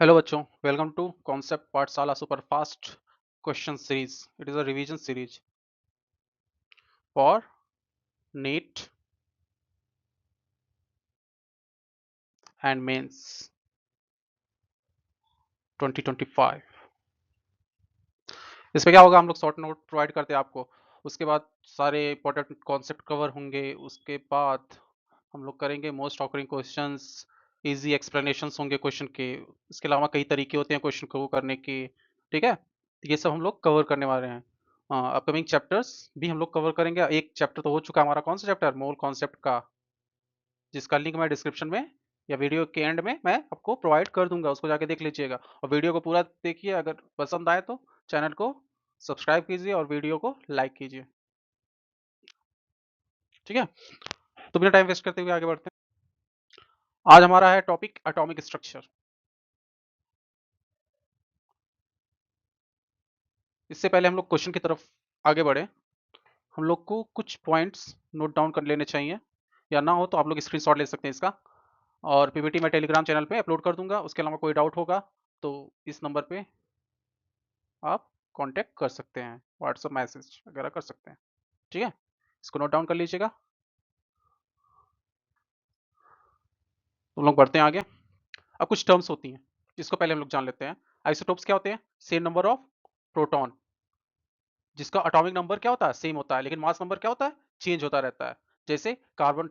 Hello बच्चों, welcome to concept Pathshala superfast question series. It is a revision series for NEET and Mains 2025. इसमें क्या होगा, हम लोग शॉर्ट नोट प्रोवाइड करते हैं आपको. उसके बाद सारे इंपॉर्टेंट कॉन्सेप्ट कवर होंगे. उसके बाद हम लोग करेंगे most occurring questions, easy explanations होंगे क्वेश्चन के. इसके अलावा कई तरीके होते हैं क्वेश्चन को करने के. ठीक है, तो ये सब हम लोग कवर करने वाले हैं. अपकमिंग चैप्टर्स भी हम लोग कवर करेंगे. एक चैप्टर तो हो चुका है हमारा. कौन सा चैप्टर? मोल कॉन्सेप्ट का, जिसका लिंक मैं डिस्क्रिप्शन में या वीडियो के एंड में मैं आपको प्रोवाइड कर दूंगा. उसको जाके देख लीजिएगा और वीडियो को पूरा देखिए. अगर पसंद आए तो चैनल को सब्सक्राइब कीजिए और वीडियो को लाइक कीजिए. ठीक है, तो बिना टाइम वेस्ट करते हुए आगे बढ़ते हैं. आज हमारा है टॉपिक एटॉमिक स्ट्रक्चर. इससे पहले हम लोग क्वेश्चन की तरफ आगे बढ़े, हम लोग को कुछ पॉइंट्स नोट डाउन कर लेने चाहिए. या ना हो तो आप लोग स्क्रीनशॉट ले सकते हैं इसका, और पीपीटी मैं टेलीग्राम चैनल पे अपलोड कर दूंगा. उसके अलावा कोई डाउट होगा तो इस नंबर पे आप कांटेक्ट कर सकते हैं, व्हाट्सएप मैसेज वगैरह कर सकते हैं. ठीक है, इसको नोट डाउन कर लीजिएगा. तो हम लोग बढ़ते हैं आगे. अब कुछ टर्म्स होती हैं जिसको पहले हम लोग जान लेते हैं. आइसोटोप्स क्या होते हैं? सेम नंबर ऑफ प्रोटॉन, जिसका एटॉमिक नंबर क्या होता है? सेम होता है, लेकिन मास नंबर क्या होता है? चेंज होता रहता है. जैसे कार्बन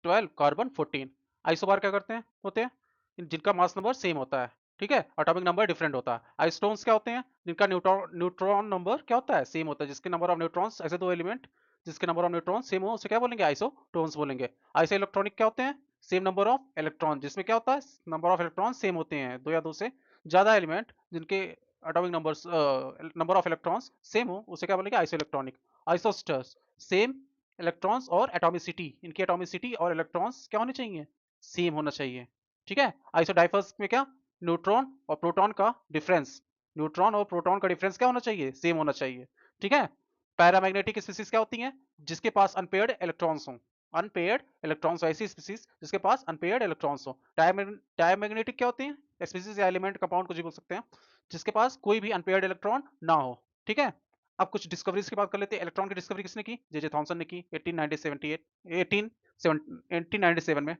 12, कार्बन 14. आइसोबार क्या करते हैं? होते हैं जिनका मास नंबर सेम होता है. ठीक है, एटॉमिक नंबर डिफरेंट होता है. आइसोटोन्स क्या होते हैं? जिनका न्यूट्रॉन न्यूट्रॉन नंबर क्या होता है? सेम होता है. जिसके नंबर ऑफ न्यूट्रॉन्स, ऐसे दो एलिमेंट जिसके नंबर ऑफ न्यूट्रॉन सेम हो उसे क्या बोलेंगे? आइसोटोन्स बोलेंगे. आइसो इलेक्ट्रॉनिक क्या होते हैं? सेम नंबर ऑफ इलेक्ट्रॉन, जिसमें क्या होता है? नंबर ऑफ इलेक्ट्रॉन सेम होते हैं. दो या दो से ज्यादा एलिमेंट जिनके atomic numbers number of electrons same हो उसे क्या बोलेंगे? Isoelectronic. Isosteres, same electrons और एटॉमिसिटी, इनकी एटॉमिसिटी और इलेक्ट्रॉन्स क्या होने चाहिए? सेम होना चाहिए. ठीक है. आइसोडाइफर्स में क्या? न्यूट्रॉन और प्रोटॉन का डिफरेंस, न्यूट्रॉन और प्रोटॉन का डिफरेंस क्या होना चाहिए? सेम होना चाहिए. ठीक है. पैरामैग्नेटिक स्पीसीज क्या होती हैं? जिसके पास अनपेयर्ड इलेक्ट्रॉन्स हो. अनपेयर्ड इलेक्ट्रॉन्स, ऐसी स्पीसीज जिसके पास अनपेयर्ड इलेक्ट्रॉन्स हो. डायमैग्नेटिक क्या होती हैं? स्पीसीज या एलिमेंट, कंपाउंड कुछ भी बोल सकते हैं, जिसके पास कोई भी अनपेयर्ड इलेक्ट्रॉन ना हो. ठीक है. अब कुछ डिस्कवरीज की बात कर लेते हैं. इलेक्ट्रॉन की डिस्कवरी किसने की? जे जे थॉमसन ने की 1897 में.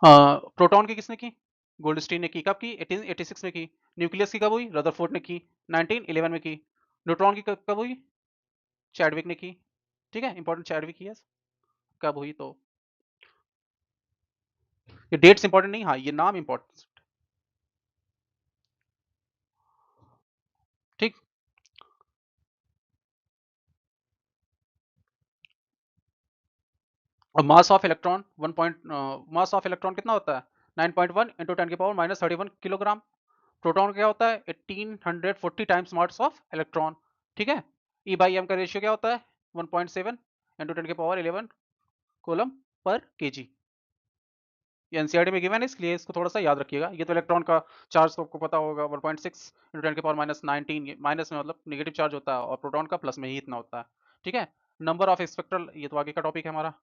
प्रोटॉन की किसने की? गोल्डस्टीन ने की. कब की? 1886 में की. न्यूक्लियस की कब हुई? रदरफोर्ड ने की 1911 में की. न्यूट्रॉन की कब हुई? चैडविक ने की. ठीक है, इंपॉर्टेंट चैडविक की है. कब हुई? तो ये डेट्स इंपॉर्टेंट नहीं, हाँ ये नाम इंपॉर्टेंट. ठीक. और mass of electron 1 point, mass of electron कितना होता है? 9.1 इंटू 10 की पावर माइनस 31 किलोग्राम. प्रोटॉन क्या होता है? 1840 टाइम्स मास ऑफ इलेक्ट्रॉन. ठीक है. ई बाई एम का रेशियो क्या होता है? 1.7 इंटू 10 की पावर 11 कोलम पर केजी. ये एनसीईआरटी में गिवन है, इसलिए इसको थोड़ा सा याद रखिएगा. ये तो इलेक्ट्रॉन का चार्ज तो आपको पता होगा, 1.6 इंटू 10 की पावर माइनस 19. माइनस में मतलब नेगेटिव चार्ज होता है, और प्रोटॉन का प्लस में ही इतना होता है. ठीक है. नंबर ऑफ स्पेक्ट्रल, ये तो आगे का टॉपिक है हमारा.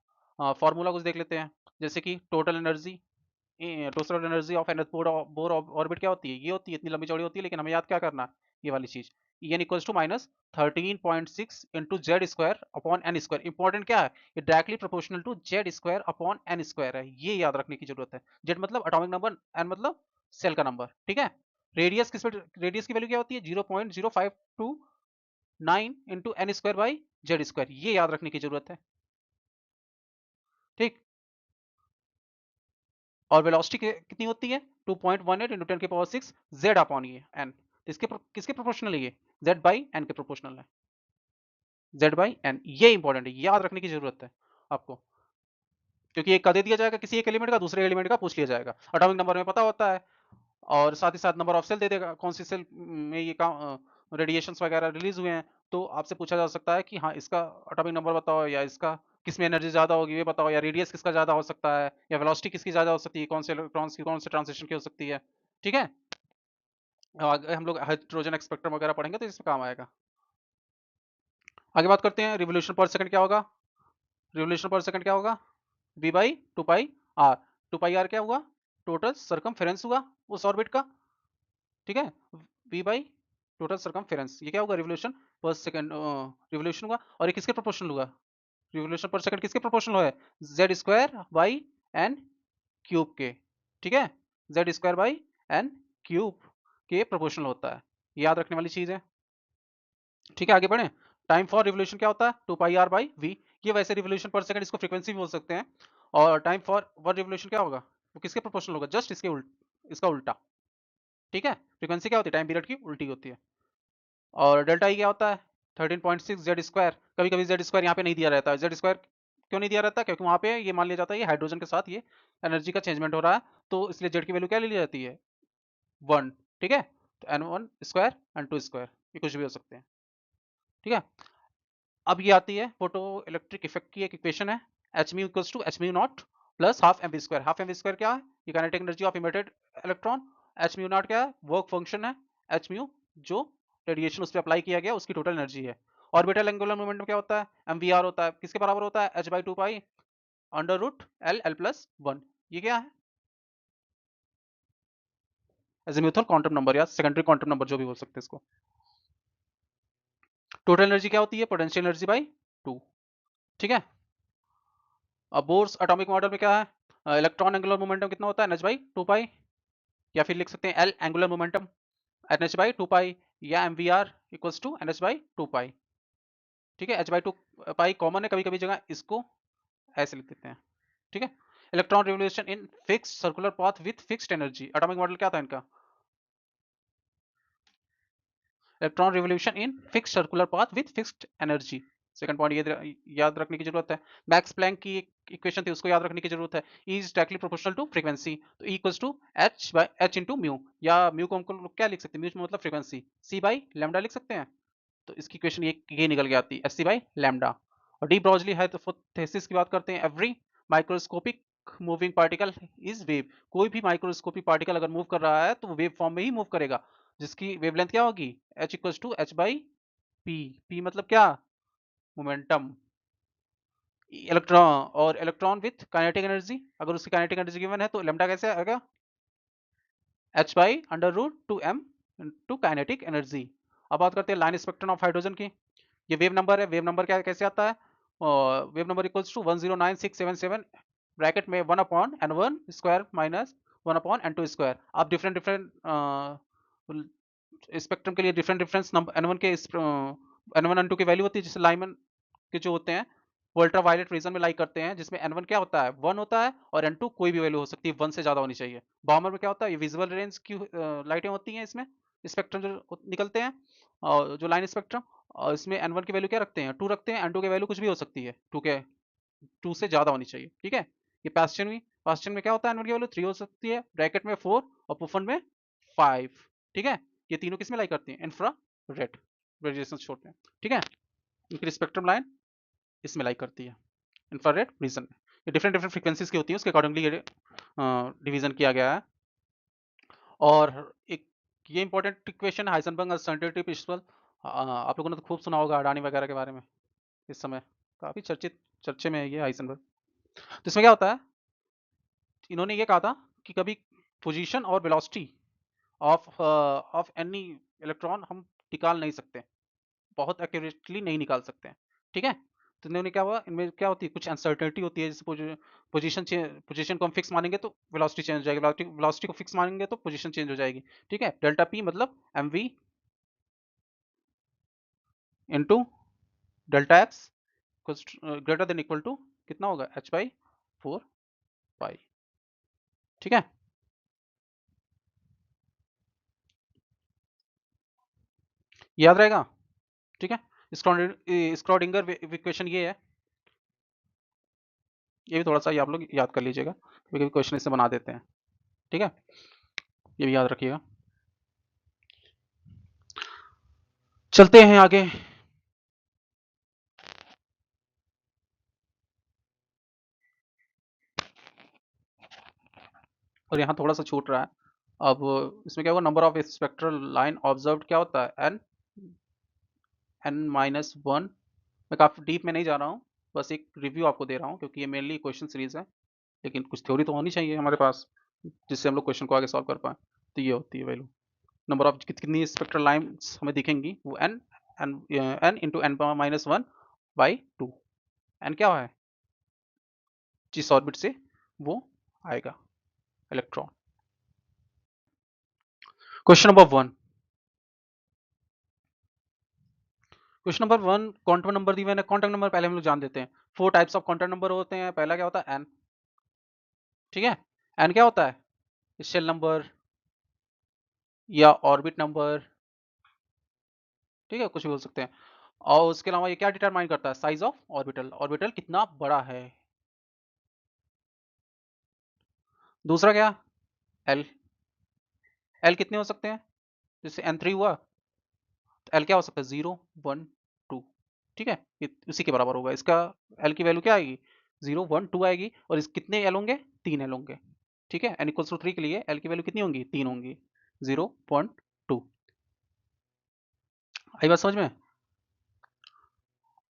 फॉर्मूला कुछ देख लेते हैं. जैसे कि total energy of n Bohr orbit क्या होती है? ये होती है, इतनी लंबी चौड़ी होती है, लेकिन हमें याद क्या करना? ये वाली चीज, n equals to minus 13.6 into Z square upon n square. Important क्या है? ये directly proportional to Z square upon n square है. ये याद रखने की जरूरत है. जेड मतलब एटॉमिक नंबर, एन मतलब सेल का नंबर. ठीक है. रेडियस किस पे, रेडियस की वैल्यू क्या होती है? 0.0529 into n square by Z square. ये याद रखने की जरूरत है. ठीक. और वेलोसिटी कितनी होती है? 2.18 इंटू 10 की पावर 6 जेड अपॉन ये एन. किसके प्रोपोर्शनल है? ये जेड बाई एन के प्रोपोर्शनल है. जेड बाई एन, ये इंपॉर्टेंट है, याद रखने की जरूरत है आपको. क्योंकि एक का दे दिया जाएगा किसी एक एलिमेंट का, दूसरे एलिमेंट का पूछ लिया जाएगा. एटॉमिक नंबर में पता होता है, और साथ ही साथ नंबर ऑफ सेल दे देगा, कौन सी सेल में ये रेडिएशंस वगैरह रिलीज हुए हैं. तो आपसे पूछा जा सकता है कि हाँ इसका एटॉमिक नंबर बताओ, या इसका किस में एनर्जी ज्यादा होगी ये बताओ, या रेडियस किसका ज्यादा हो सकता है, या वेलोसिटी किसकी ज्यादा हो सकती है, कौन से इलेक्ट्रॉन्स की कौन से ट्रांजिशन की हो सकती है. ठीक है. आगे हम लोग हाइड्रोजन स्पेक्ट्रम वगैरह पढ़ेंगे तो इसमें काम आएगा. आगे बात करते हैं. रिवोल्यूशन पर सेकंड क्या होगा? रिवोल्यूशन पर सेकंड क्या होगा? v by 2 pi R. 2 pi R क्या हुआ? टोटल सरकमफेरेंस हुआ उस ऑर्बिट का, ठीक है, v बाई टोटल सरकमफेरेंस, ये क्या होगा, रिवोल्यूशन पर सेकंड, रिवोल्यूशन हुआ, और ये किसके प्रोपोर्शनल हुआ, रिवोल्यूशन पर सेकंड किसके प्रोपोर्शनल है, Z square by n cube के, ठीक है, Z square by n cube के प्रोपोर्शनल होता है, याद रखने वाली चीज है, ठीक है। आगे बढ़े, टाइम फॉर रिवोल्यूशन क्या होता है, 2πr/v, ये वैसे रिवोल्यूशन पर सेकंड इसको फ्रीक्वेंसी भी बोल सकते हैं, और टाइम फॉर वन रिवोल्यूशन क्या होगा, वो किसके प्रोपोर्शनल होगा, जस्ट इसके इसका उल्टा, ठीक है, फ्रीक्वेंसी क्या होती है, टाइम पीरियड की उल्टी होती है। और डेल्टा ई क्या होता है, 13.6 जेड स्क्वायर, कभी कभी जेड स्क्वायर यहाँ पे नहीं दिया रहता है, जेड स्क्वायर क्यों नहीं दिया रहता, क्योंकि वहाँ पे ये मान लिया जाता है ये हाइड्रोजन के साथ ये एनर्जी का चेंजमेंट हो रहा है, तो इसलिए जेड की वैल्यू क्या ले ली जाती है, 1, ठीक है, तो n1 स्क्वायर n2 स्क्वायर, ये कुछ भी हो सकते हैं, ठीक है। अब ये आती है फोटो इलेक्ट्रिक इफेक्ट की एक इक्वेशन है, h mu equals to h mu naught plus half m v square, half m v square क्या है, ये kinetic energy of emitted electron, h mu naught क्या है, वर्क फंक्शन है, एच म्यू जो रेडिएशन उस पर अप्लाई किया गया उसकी टोटल एनर्जी है। ऑर्बिटल एंगुलर मोमेंटम क्या होता है, एम वी आर होता है, किसके बराबर होता है, H by two pi under root l l plus one, ये क्या है, एजीमुथल क्वांटम नंबर या सेकेंडरी क्वांटम नंबर जो भी बोल सकते हैं इसको। टोटल एनर्जी क्या होती है, पोटेंशियल एनर्जी बाई 2, ठीक है। अब बोर्स एटॉमिक मॉडल में क्या है, इलेक्ट्रॉन एंगुलर मोमेंटम कितना होता है, एनएच बाई टू पाई, या फिर लिख सकते हैं L angular momentum NH by two pi, या M V R equals to NH by two pi, ठीक है, H by two pi common है, कभी कभी जगह इसको ऐसे लिख देते हैं, ठीक है। Electron revolution in fixed circular path with fixed energy, atomic model क्या था इनका, electron revolution in fixed circular path with fixed energy, second point ये याद रखने की जरूरत है। मैक्स प्लैंक की एक इक्वेशन थी उसको याद रखने की जरूरत है, E is directly proportional to frequency, तो E equals to h by h into mu, या म्यू को हम क्या लिख सकते हैं, म्यू मतलब फ्रीक्वेंसी, C बाई लैम्डा लिख सकते हैं, तो इसकी इक्वेशन ये निकल के आती है एच सी बाई लैम्डा। और डी ब्रॉजली हाइपोथेसिस की बात करते हैं, every microscopic moving particle is wave, कोई भी माइक्रोस्कोपिक पार्टिकल अगर मूव कर रहा है तो वो वेव फॉर्म में ही मूव करेगा, जिसकी वेवलेंथ क्या होगी, h equals to h by p, p मतलब क्या, मोमेंटम, इलेक्ट्रॉन, और इलेक्ट्रॉन विथ काइनेटिक एनर्जी, अगर उसकी काइनेटिक एनर्जी गिवन है तो लैम्डा कैसे आएगा, h by under root two m two kinetic energy. अब बात करते हैं लाइन स्पेक्ट्रम ऑफ हाइड्रोजन की, ये वेव नंबर है, वेव नंबर क्या कैसे आता है, wave number equals to 109677 bracket में 1 upon n1 square minus 1 upon n2 square. आप डिफरेंट डिफरेंट स्पेक्ट्रम के लिए डिफरेंट डिफरेंस नंबर n1 के n1 n2 की वैल्यू होती है, जिससे लाइमन के जो होते हैं वो अल्ट्रा वायलेट रीजन में लाइक करते हैं, जिसमें n1 क्या होता है 1 होता है, और n2 कोई भी वैल्यू हो सकती है 1 से ज्यादा होनी चाहिए। बॉमर में क्या होता है, ये विजुअल रेंज की लाइटें होती हैं इसमें, स्पेक्ट्रम जो निकलते हैं, और जो लाइन स्पेक्ट्रम, और इसमें n1 की वैल्यू क्या रखते हैं 2 रखते हैं, n2 की वैल्यू कुछ भी हो सकती है 2 से ज्यादा होनी चाहिए, ठीक है। ये पास्चन में क्या होता है, n1 की वैल्यू 3 हो सकती है, ब्रैकेट में 4 और पुफन में 5, ठीक है। ये तीनों किसमें लाइक करती हैं, इंफ्रा रेड रेडिएशन छोड़ते हैं, ठीक है, इनकी स्पेक्ट्रम लाइन इसमें लाइक करती है इंफ्रारेड रीजन में। ये डिफरेंट डिफरेंट फ्रीक्वेंसीज की होती है, उसके अकॉर्डिंगली ये डिवीजन किया गया है। और एक ये important equation Heisenberg uncertainty principle, आप लोगों ने तो खूब सुना होगा अडानी वगैरह के बारे में, इस समय काफी चर्चे में है ये हाइजेनबर्ग। तो इसमें क्या होता है, इन्होंने ये कहा था कि कभी पोजीशन और वेलोसिटी ऑफ एनी इलेक्ट्रॉन हम निकाल नहीं सकते, बहुत एक्यूरेटली नहीं निकाल सकते हैं, ठीक है। तो इन्होंने क्या हुआ, इनमें क्या होती है कुछ अनसर्टेनिटी होती है, जैसे पोजीशन को हम फिक्स मानेंगे तो वेलोसिटी चेंज हो जाएगी, वेलोसिटी को फिक्स मानेंगे तो पोजीशन चेंज हो जाएगी, ठीक है। डेल्टा पी मतलब M V into delta X greater than equal to कितना होगा, एच बाई 4 पाई, ठीक है। याद रहेगा, ठीक है। स्क्रॉडिंगर इक्वेशन ये है, ये भी थोड़ा सा ये आप लोग याद कर लीजिएगा, कभी कभी क्वेश्चन इससे बना देते हैं, ठीक है, ये भी याद रखिएगा। चलते हैं आगे। और यहाँ थोड़ा सा छूट रहा है, अब इसमें क्या होगा, number of spectral line observe क्या होता है, n-1। मैं काफ़ी डीप में नहीं जा रहा हूँ, बस एक रिव्यू आपको दे रहा हूँ, क्योंकि ये मेनली क्वेश्चन सीरीज है, लेकिन कुछ थ्योरी तो होनी चाहिए हमारे पास। जिससे हम लोग क्वेश्चन को आगे सॉल्व कर पाए। तो ये होती है वैल्यू। नंबर ऑफ कितनी स्पेक्ट्रल लाइन्स हमें दिखेंगी, वो n into n minus one by two. n क्या है, जिस ऑर्बिट से वो आएगा electron. Question number one, question number one quantum number दी मैंने। क्वांटम नंबर पहले हम लोग जान देते हैं। 4 टाइप्स ऑफ क्वांटम नंबर होते हैं। पहला क्या होता है, n। ठीक है, n क्या होता है, शेल नंबर या ऑर्बिट नंबर, ठीक है, कुछ भी बोल सकते हैं। और उसके अलावा ये क्या डिटरमाइन करता है, साइज ऑफ ऑर्बिटल, ऑर्बिटल कितना बड़ा है। दूसरा क्या, l, l कितने हो सकते हैं, जैसे n3 हुआ तो l क्या हो सकता है, 0 1 2। ठीक है, ये उसी के बराबर होगा। इसका l की वैल्यू क्या आएगी, 0 1 2 आएगी। और इस कितने l होंगे, 3 l होंगे। ठीक है, n इक्वल्स टू 3 के लिए l की वैल्यू कितनी होंगी, 3 होंगी। 0 1 2। आई बात समझ में।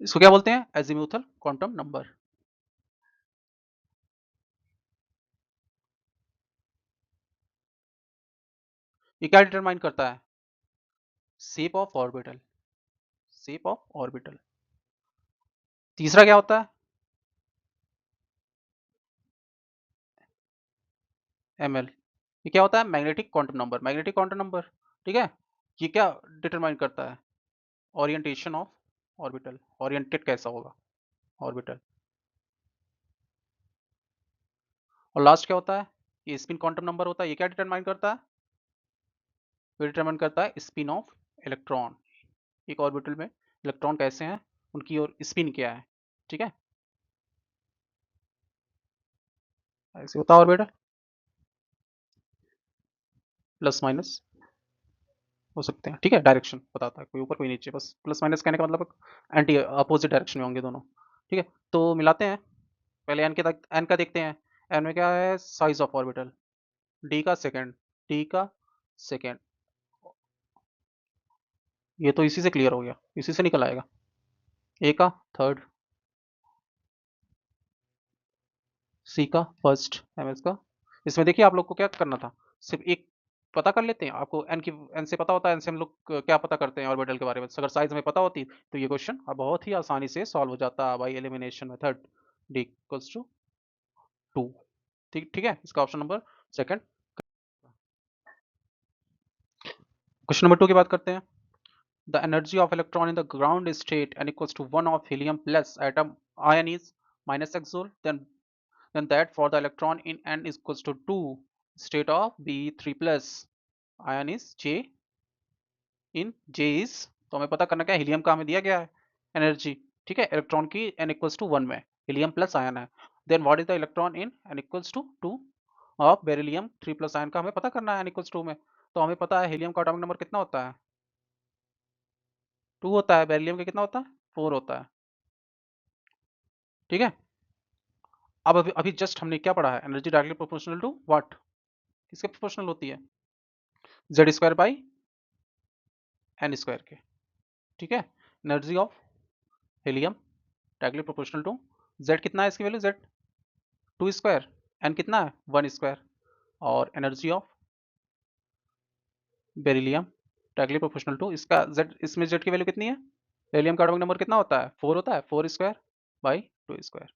इसको क्या बोलते हैं, एजीम्यूथल क्वांटम नंबर। ये क्या डिटरमाइन करता है, shape of orbital, shape of orbital. तीसरा क्या होता है, ml। ये क्या होता है, magnetic quantum number, magnetic quantum number. ठीक है, ये क्या डिटरमाइन करता है, ओरिएंटेशन ऑफ ऑर्बिटल, ओरिएंटेड कैसा होगा ऑर्बिटल। और लास्ट क्या होता है, ये स्पिन क्वांटम नंबर होता है। ये क्या डिटरमाइन करता है, ये डिटरमाइन करता है स्पिन ऑफ इलेक्ट्रॉन। एक ऑर्बिटल में इलेक्ट्रॉन कैसे हैं, उनकी और स्पिन क्या है। ठीक है, ऐसे होता है ऑर्बिटल, प्लस माइनस हो सकते हैं। ठीक है, डायरेक्शन बताता है, कोई ऊपर कोई नीचे, बस प्लस माइनस कहने का मतलब एंटी अपोजिट डायरेक्शन में होंगे दोनों। ठीक है, तो मिलाते हैं। पहले एन का देखते हैं। एन में क्या है, साइज ऑफ ऑर्बिटल, डी का सेकेंड, डी का सेकेंड। ये तो इसी से क्लियर हो गया, इसी से निकल आएगा। ए का थर्ड, सी का फर्स्ट, एम एस का। इसमें देखिए आप लोग को क्या करना था, सिर्फ एक पता कर लेते हैं। आपको एन की, एन से पता होता है, एन से हम लोग क्या पता करते हैं ऑर्बिटल के बारे में। अगर साइज हमें पता होती तो ये क्वेश्चन अब बहुत ही आसानी से सॉल्व हो जाता by elimination method. D equals to 2। ठीक ठीक है, इसका option number second. Question number 2 की बात करते हैं। The energy of electron in the ground state n equals to 1 of helium plus atom ion is minus x joule, then that for the electron in n is equals to 2 state of B3 plus ion is J in J is, तो हमें पता करना क्या है, helium का हमें दिया गया है एनर्जी। ठीक है, इलेक्ट्रॉन की n इक्वल्स टू 1 में, हीलियम प्लस आयन है। Then what is the electron in n equals to 2 of beryllium 3 plus ion का हमें पता करना है n इक्वल्स 2 में। तो हमें पता है हीलियम का एटॉमिक नंबर कितना होता है, 2 होता है। बेरिलियम का कितना होता है, 4 होता है। ठीक है, अब अभी अभी जस्ट हमने क्या पढ़ा है, energy directly proportional to what, किसके प्रोपोर्शनल होती है, Z square by N square के। ठीक है, energy of helium directly proportional to Z, कितना है इसकी वैल्यू, जेड 2 स्क्वायर, एन कितना है 1 स्क्वायर। और energy of beryllium directly proportional to इसका जेड, इसमें जेड की वैल्यू कितनी है, बेरिलियम का एटॉमिक नंबर कितना होता है, 4 होता है, 4 स्क्वायर बाई 2 स्क्वायर।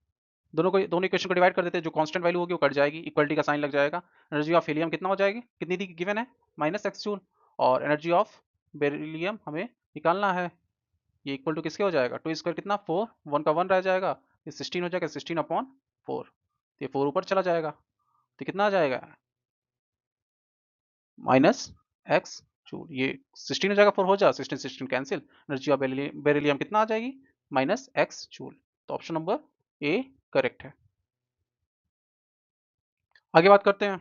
दोनों इक्वेशन को डिवाइड कर देते हैं, जो कांस्टेंट वैल्यू होगी वो कट जाएगी, इक्वलिटी का साइन लग जाएगा। एनर्जी ऑफ हीलियम कितना हो जाएगी, कितनी दी गिवन है, माइनस एक्स जूल। और एनर्जी ऑफ बेरिलियम हमें निकालना है, ये इक्वल टू किसके हो जाएगा, 2 स्क्वायर कितना 4, 1 का 1 रह जाएगा, ये 16 हो जाएगा, 16 अपॉन 4। ये 4 ऊपर चला जाएगा, तो कितना आ जाएगा, माइनस एक्स जूल। ये 16 हो जाएगा, 4 हो जाएगा, 16 16 कैंसिल। एनर्जी ऑफ बेरिलियम कितना आ जाएगी, माइनस एक्स जूल। तो ऑप्शन नंबर ए करेक्ट है। आगे बात करते हैं,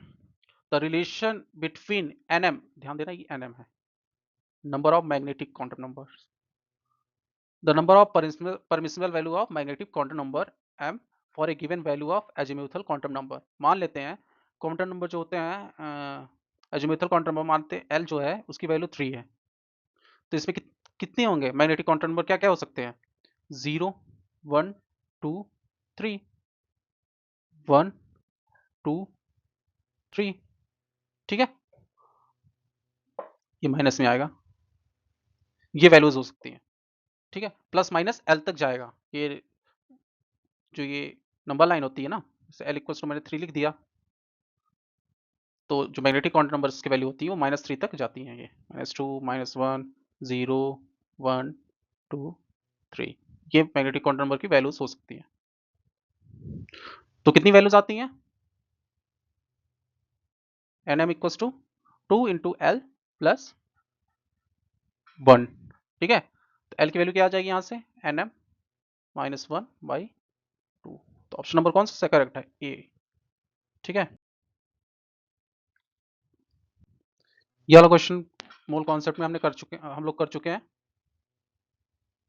द रिलेशन बिटवीन एनएम, ध्यान देना ये एनएम है, number of magnetic quantum number, the number of permissible value of magnetic quantum number M for a given value of azimuthal quantum number. मान लेते हैं क्वांटम नंबर जो होते हैं, एजीम्यूथल क्वांटम नंबर मानते हैं एल जो है उसकी वैल्यू 3 है। तो इसमें कितने होंगे मैग्नेटिक क्वांटम नंबर, क्या क्या हो सकते हैं, 0 1 2 3, 1 2 3। ठीक है, ये माइनस में आएगा, ये वैल्यूज हो सकती हैं। ठीक है, प्लस माइनस एल तक जाएगा। ये जो ये नंबर लाइन होती है ना, जैसे एल इक्वल्स टू मैंने 3 लिख दिया, तो जो मैग्नेटिक क्वांटम नंबर्स की वैल्यू होती है वो -3 तक जाती हैं। ये -2 -1 0 1 2 3, ये मैग्नेटिक क्वांटम नंबर की वैल्यूज हो सकती हैं। तो कितनी वैल्यूज आती हैं? nm equals to 2 into L plus 1। ठीक है, तो एल की वैल्यू क्या आ जाएगी यहाँ से? nm -1/2। तो ऑप्शन नंबर कौन सा करेक्ट है? ए। ठीक है, ये वाला क्वेश्चन मोल कॉन्सेप्ट में हम लोग कर चुके हैं,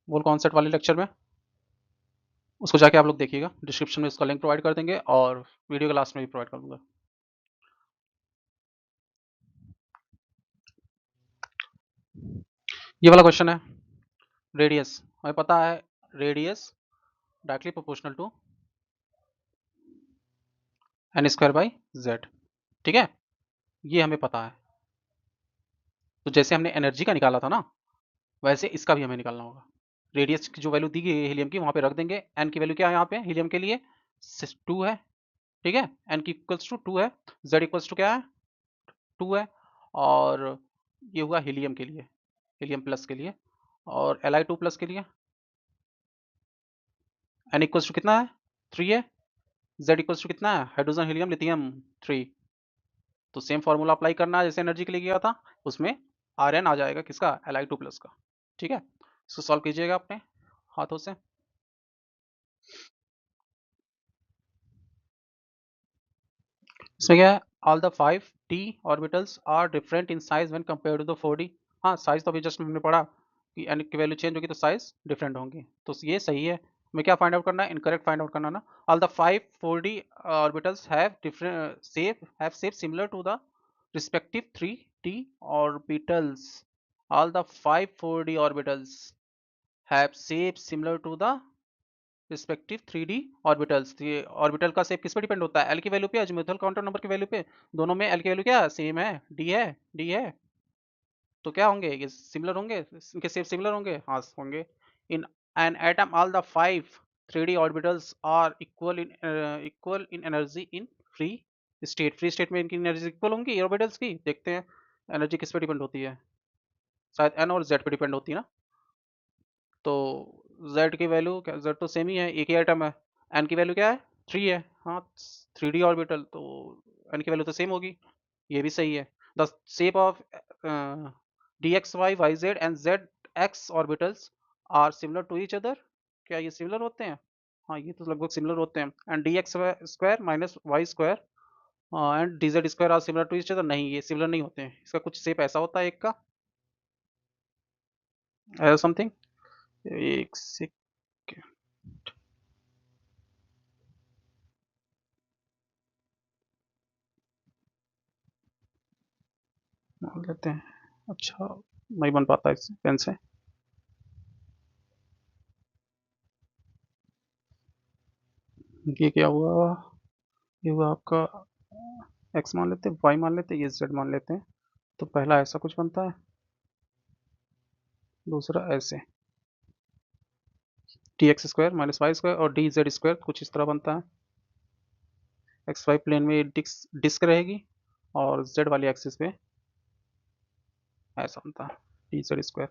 मोल कॉन्सेप्ट वाले लेक्चर में। उसको जाके आप लोग देखिएगा, डिस्क्रिप्शन में उसका लिंक प्रोवाइड कर देंगे और वीडियो के लास्ट में भी प्रोवाइड कर दूंगा। ये वाला क्वेश्चन है, रेडियस हमें पता है, radius directly proportional to n²/z। ठीक है, ये हमें पता है। तो जैसे हमने एनर्जी का निकाला था ना, वैसे इसका भी हमें निकालना होगा। रेडियस की जो वैल्यू दी गई है हीलियम की, वहां पे रख देंगे। एन की वैल्यू क्या है यहाँ पे हीलियम के लिए? 2 है। ठीक है, एन की इक्वल्स टू 2 है, जेड इक्वल्स टू क्या है? 2 है। और ये हुआ हीलियम के लिए, हीलियम प्लस के लिए। और Li2+ के लिए n इक्वल्स टू कितना है? 3 है। z इक्वल्स टू कितना है? Hydrogen helium lithium 3। तो सेम फार्मूला अप्लाई करना है जैसे एनर्जी के लिए किया था, उसमें Rn आ जाएगा किसका? Li2+ का। ठीक है, इसको सॉल्व कीजिएगा अपने हाथों से। इसमें क्या है? All the 5d orbitals are different in size when compared to the 4d। हाँ, साइज तो अभी जस्ट हमने पढ़ा कि n की वैल्यू चेंज होगी तो साइज डिफरेंट होंगी, तो ये सही है। हमें क्या फाइंड आउट करना है? इनकरेक्ट फाइंड आउट करना ना। All the 5 4d orbitals have different shape similar to the respective 3d orbitals. All the 5 4d orbitals have shape similar to the respective 3d orbitals. ये ऑर्बिटल का shape किस पे depend होता है? L की value पे, अजमेथल क्वांटम नंबर की value पे। दोनों में एल की वैल्यू क्या है? सेम है, डी है, डी है। तो क्या होंगे? ये सिमिलर होंगे, इनके शेप सिमिलर होंगे। हाँ होंगे। In an atom all the 5 3d orbitals are equal in energy in free state. Free state में इनकी एनर्जी इक्वल होंगी ऑर्बिटल्स की। देखते हैं एनर्जी किस पे डिपेंड होती है, शायद एन और जेड पे डिपेंड होती है ना। तो z की वैल्यू क्या? z तो सेम ही है, एक ही आइटम है। n की वैल्यू क्या है? 3 है। हाँ, 3d ऑर्बिटल, तो n की वैल्यू तो सेम होगी। ये भी सही है। The shape of dxy yz and zx orbitals are similar to each other. क्या ये सिमिलर होते हैं? हाँ, ये तो लगभग सिमिलर होते हैं। And dx square minus Y square and dz square are similar to each other. नहीं, ये सिमिलर नहीं होते हैं। इसका कुछ शेप ऐसा होता है एक का, ऐसा समथिंग। एक सेकंड मान लेते हैं। अच्छा, नहीं बन पाता इससे पेन से। ये क्या हुआ? ये हुआ आपका x मान लेते हैं, y मान लेते हैं, ये z मान लेते हैं। तो पहला ऐसा कुछ बनता है, दूसरा ऐसे dx² माइनस वाई स्क्वायर और dz² कुछ इस तरह बनता है। xy प्लेन में डिस्क रहेगी और z वाली एक्सिस पे ऐसा बनता है dz²।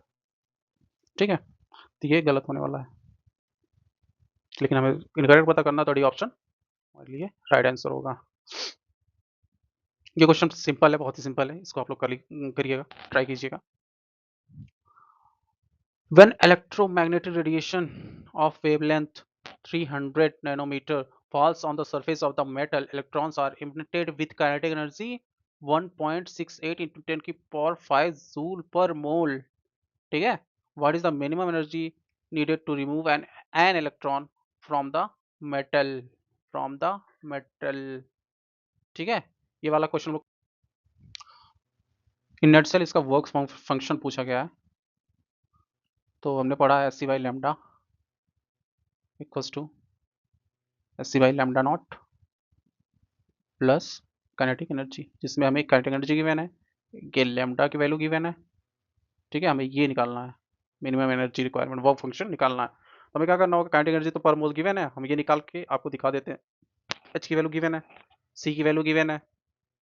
ठीक है, तो ये गलत होने वाला है, लेकिन हमें इनकरेक्ट पता करना, तो डी ऑप्शन हमारे लिए राइट आंसर होगा। ये क्वेश्चन सिंपल है, बहुत ही सिंपल है, इसको आप लोग करिएगा, ट्राई कीजिएगा। When electromagnetic radiation of wavelength 300 nanometer falls on the surface of the metal, electrons are emitted with kinetic energy 1.68 into 10 की power 5 joule per mole. ठीक है, what is the minimum energy needed to remove an electron from the metal? From the metal. ठीक है, ये वाला question लोग इन nutshell इसका work function पूछा गया है। तो हमने पढ़ा है SC by lambda equals to SC by lambda naught plus kinetic energy, जिसमें हमें काइनेटिक एनर्जी गिवन है, ये लैम्डा की वैल्यू गिवन है, ठीक है, हमें ये निकालना है, minimum energy requirement work function निकालना है। तो हमें क्या करना होगा, काइनेटिक एनर्जी तो पर मोल गिवन है, हम ये निकाल के आपको दिखा देते हैं। एच की वैल्यू गिवन है, सी की वैल्यू गिवन है,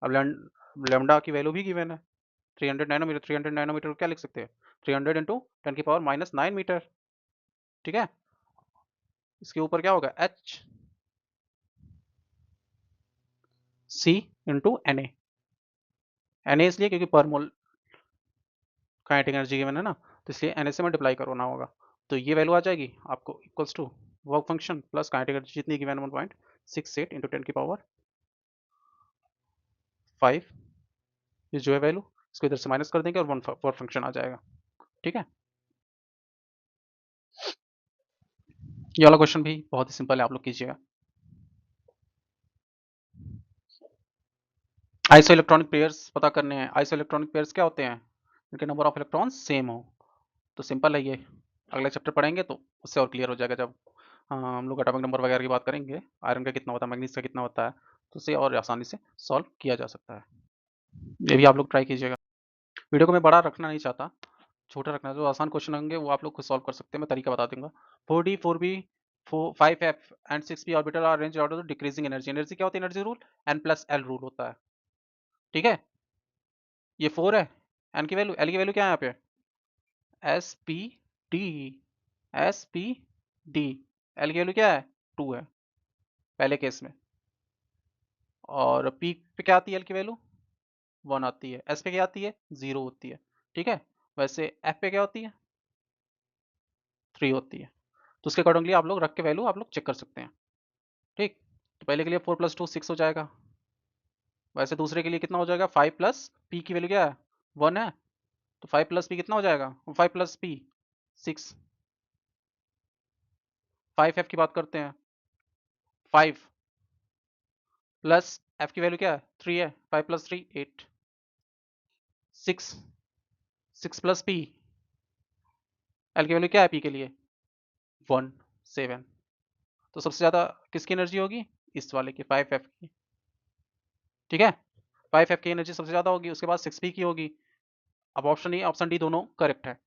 अब लैम्डा की वैल्यू भी गिवन है 300 नैनोमीटर। 300 नैनोमीटर को क्या लिख सकते हैं, 300 इंटू 10⁻⁹ मीटर, ठीक है। इसके ऊपर क्या होगा, H C into N A इसलिए क्योंकि पर मोल काइनेटिक एनर्जी गिवन है ना, तो इसलिए एन से मल्टीप्लाई करना होगा। तो ये वैल्यू आ जाएगी आपको equals to work function plus kinetic energy जितनी गिवन 1.68 इंटू 10⁵ ये जो है वैल्यू, इसको इधर से माइनस कर देंगे और वर्क फंक्शन आ जाएगा, ठीक है। ये वाला क्वेश्चन भी बहुत ही सिंपल है, आप लोग कीजिएगा। आइसो इलेक्ट्रॉनिक पेयर्स पता करने हैं। आइसो इलेक्ट्रॉनिक पेयर्स क्या होते हैं, इनके नंबर ऑफ इलेक्ट्रॉन्स सेम हो। तो सिंपल है ये, अगले चैप्टर पढ़ेंगे तो उससे और क्लियर हो जाएगा, जब हम लोग एटॉमिक नंबर वगैरह की बात करेंगे, आयरन का कितना होता है, मैग्नीज का कितना होता है, तो उसे और आसानी से सॉल्व किया जा सकता है। ये भी आप लोग ट्राई कीजिएगा। वीडियो को मैं बड़ा रखना नहीं चाहता, छोटा रखना है। जो आसान क्वेश्चन होंगे वो आप लोग खुद सॉल्व कर सकते हैं, मैं तरीका बता दूंगा। 4d 4b 5f and 6p orbital are arranged out of decreasing energy. Energy क्या होती है, एनर्जी रूल n+l रूल होता है, ठीक है। ये 4 है, n की वैल्यू, l की वैल्यू क्या है यहाँ पे, s p d, s p d, l की वैल्यू क्या है 2 है पहले केस में, और p पे क्या आती है, l की वैल्यू 1 आती है, s पे क्या आती है 0 होती है, ठीक है। वैसे f पे क्या होती है 3 होती है। तो उसके अकॉर्डिंगली आप लोग रख के वैल्यू आप लोग चेक कर सकते हैं, ठीक। तो पहले के लिए 4 + 2 6 हो जाएगा, वैसे दूसरे के लिए कितना हो जाएगा, 5 प्लस p की वैल्यू क्या है 1 है, तो 5 प्लस p कितना हो जाएगा, 5 प्लस p 6। 5f की बात करते हैं, 5 प्लस f की वैल्यू क्या है 3 है, 5 प्लस 3 8, 6 6 प्लस p, l की वैल्यू क्या है p के लिए 1 7। तो सबसे ज़्यादा किसकी एनर्जी होगी, इस वाले की 5f की, ठीक है। 5f की एनर्जी सबसे ज़्यादा होगी, उसके बाद 6p की होगी। अब ऑप्शन ए ऑप्शन डी दोनों करेक्ट है,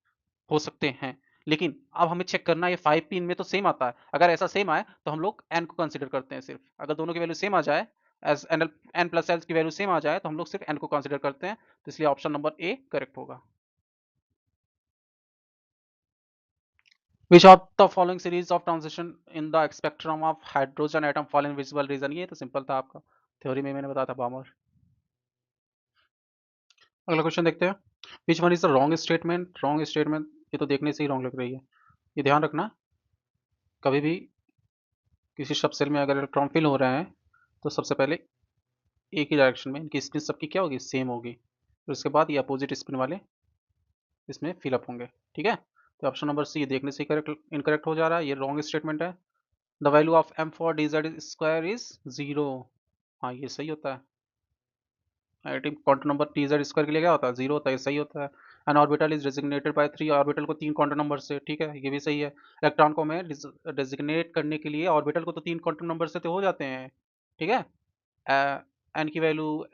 हो सकते हैं, लेकिन अब हमें चेक करना है ये 5p इनमें तो सेम आता है। अगर ऐसा सेम आए तो हम लोग n को कंसीडर करते हैं सिर्फ, अगर दोनों की वैल्यू सेम आ जाए, एज n प्लस एल की वैल्यू सेम आ जाए तो हम लोग सिर्फ n को कंसीडर करते हैं, तो इसलिए ऑप्शन नंबर ए करेक्ट होगा। Which of the following series of transition in the spectrum of hydrogen atom fall in visible region, ये तो सिंपल था आपका, थ्योरी में मैंने बताया था बामर। अगला क्वेश्चन देखते हैं, which one is the wrong statement. Wrong statement, ये तो देखने से ही रॉन्ग लग रही है, ये ध्यान रखना, कभी भी किसी सब सेल में अगर इलेक्ट्रॉन फिल हो रहे हैं तो सबसे पहले एक ही डायरेक्शन में इनकी स्पिन सबकी क्या होगी, सेम होगी, फिर उसके बाद ये अपोजिट स्पिन वाले इसमें फिलअप होंगे, ठीक है। तो ऑप्शन नंबर सी देखने से करेक्ट इनकरेक्ट हो जा रहा है, ये रॉन्ग स्टेटमेंट है। The value of m for dz square is 0, हाँ ये सही होता है। Negative quantum number dz square के लिए क्या होता है 0 होता है, ये सही होता है। N orbital is designated by 3, orbital को 3 क्वांटम नंबर से, ठीक है, ये भी सही है। इलेक्ट्रॉन को हमें डेजिग्नेट करने के लिए ऑर्बिटल को तो 3 क्वांटम नंबर से तो हो जाते हैं, ठीक है। एन की वैल्यू,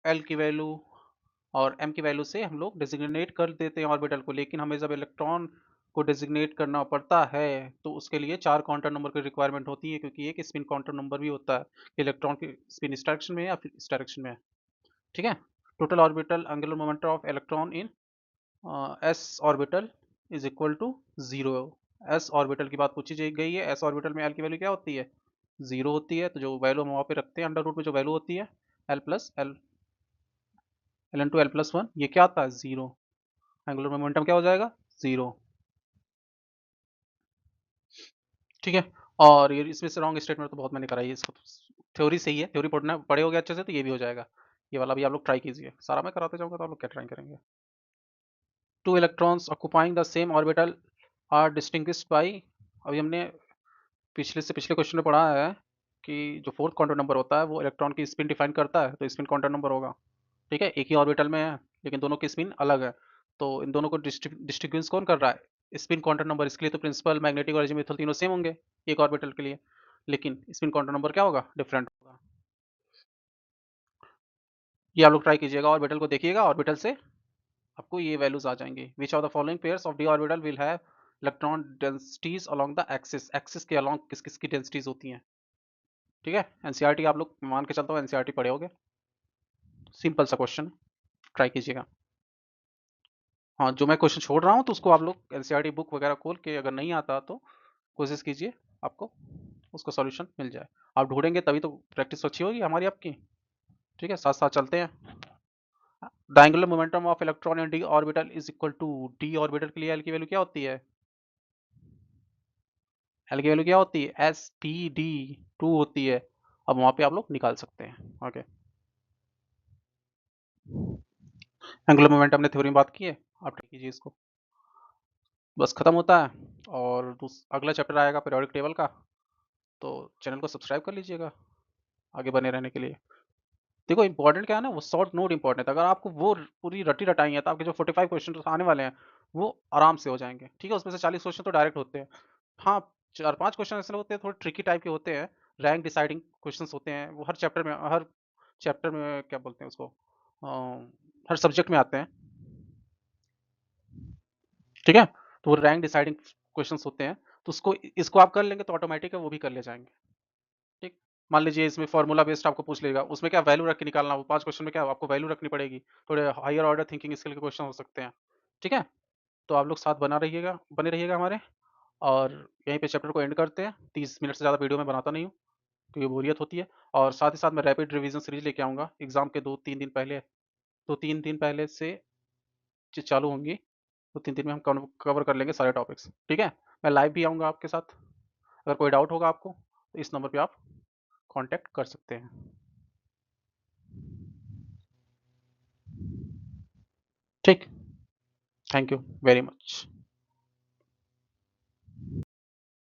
एल की वैल्यू और एम की वैल्यू से हम लोग डेजिग्नेट कर देते हैं ऑर्बिटल को, लेकिन हमें जब इलेक्ट्रॉन को डेजिग्नेट करना पड़ता है तो उसके लिए 4 क्वांटम नंबर की रिक्वायरमेंट होती है, क्योंकि एक स्पिन क्वांटम नंबर भी होता है कि इलेक्ट्रॉन की स्पिन इस डायरेक्शन में है या फिर इस डायरेक्शन में है, ठीक है। Total orbital angular momentum of electron in S orbital is equal to 0। S orbital की बात पूछी गई है, एस ऑर्बिटल में एल की वैल्यू क्या होती है 0 होती है, तो जो वैल्यू हम वहाँ पे रखते हैं अंडर रूट में जो वैल्यू होती है L plus L, L into L plus 1, ये क्या आता है 0, एंगुलर मोमेंटम क्या हो जाएगा 0, ठीक है। और ये इसमें से रॉन्ग स्टेटमेंट तो बहुत मैंने कराई है, इसको थ्योरी सही है, थ्योरी पढ़े हो गया अच्छे से तो ये भी हो जाएगा। ये वाला भी आप लोग ट्राई कीजिए, सारा मैं कराते जाऊंगा तो आप लोग क्या ट्राई करेंगे। Two electrons occupying the same orbital are distinguished by, अभी हमने पिछले क्वेश्चन में पढ़ा है कि जो फोर्थ क्वांटम नंबर होता है वो इलेक्ट्रॉन की स्पिन डिफाइन करता है, तो स्पिन क्वांटम नंबर होगा, ठीक है। एक ही ऑर्बिटल में है लेकिन दोनों की स्पिन अलग है, तो इन दोनों को डिस्टिंग्विश कौन कर रहा है, स्पिन क्वांटम नंबर। इसके लिए तो प्रिंसिपल, मैग्नेटिक और अजीमुथल तीनों सेम होंगे एक ऑर्बिटल के लिए, लेकिन स्पिन क्वांटम नंबर क्या होगा, डिफरेंट होगा। ये आप लोग ट्राई कीजिएगा, ऑर्बिटल को देखिएगा, ऑर्बिटल से आपको ये वैल्यूज आ जाएंगी। Which of the following pairs of D orbital will have electron densities along the axis, axis के अलोंग किस किस की डेंसिटीज होती हैं। ठीक है, एनसीईआरटी आप लोग मान के चलता हूँ एनसीईआरटी पढ़े होगे, सिंपल सा क्वेश्चन, ट्राई कीजिएगा। हाँ, जो मैं क्वेश्चन छोड़ रहा हूँ तो उसको आप लोग एनसीईआरटी बुक वगैरह खोल के, अगर नहीं आता तो कोशिश कीजिए आपको उसका सॉल्यूशन मिल जाए। आप ढूंढेंगे तभी तो प्रैक्टिस अच्छी होगी हमारी आपकी। ठीक है, साथ साथ चलते हैं। The angular momentum of electron in D orbital is equal to, D orbital के लिए एल की वैल्यू क्या होती है, एल की वैल्यू क्या होती है, एस पी डी 2 होती है। अब वहां पे आप लोग निकाल सकते हैं। ओके, एंगुलर मोमेंटम हमने थ्योरी में बात की है, आप ठीक कीजिए इसको, बस खत्म होता है। और अगला चैप्टर आएगा पीरियोडिक टेबल का, तो चैनल को सब्सक्राइब कर लीजिएगा आगे बने रहने के लिए। देखो इंपॉर्टेंट क्या है ना, वो शॉर्ट नोट इंपॉर्टेंट है। अगर आपको वो पूरी रटी रटाई है तो आपके जो 45 क्वेश्चन आने वाले हैं वो आराम से हो जाएंगे। ठीक है, उसमें से 40 क्वेश्चन तो डायरेक्ट होते हैं। हाँ, 4-5 क्वेश्चन ऐसे होते हैं थोड़े ट्रिकी टाइप के होते हैं, रैंक डिसाइडिंग क्वेश्चन होते हैं, वो हर चैप्टर में क्या बोलते हैं उसको, हर सब्जेक्ट में आते हैं। ठीक है, तो वो रैंक डिसाइडिंग क्वेश्चन होते हैं, तो उसको इसको आप कर लेंगे तो ऑटोमेटिक है वो भी कर ले जाएंगे। ठीक, मान लीजिए इसमें फार्मूला बेस्ड आपको पूछ लेगा, उसमें क्या वैल्यू रख के निकालना, वो 5 क्वेश्चन में क्या आपको वैल्यू रखनी पड़ेगी, थोड़े हायर ऑर्डर थिंकिंग स्किल के क्वेश्चन हो सकते हैं। ठीक है, तो आप लोग साथ बने रहिएगा हमारे। और यहीं पे चैप्टर को एंड करते हैं, 30 मिनट से ज़्यादा वीडियो मैं बनाता नहीं हूँ क्योंकि बोरियत होती है। और साथ ही साथ मैं रैपिड रिवीजन सीरीज लेके आऊँगा एग्जाम के 2-3 दिन पहले से चालू होंगी, तो 3 दिन में हम कवर कर लेंगे सारे टॉपिक्स। ठीक है, मैं लाइव भी आऊँगा आपके साथ, अगर कोई डाउट होगा आपको तो इस नंबर पे आप कांटेक्ट कर सकते हैं। ठीक, थैंक यू वेरी मच।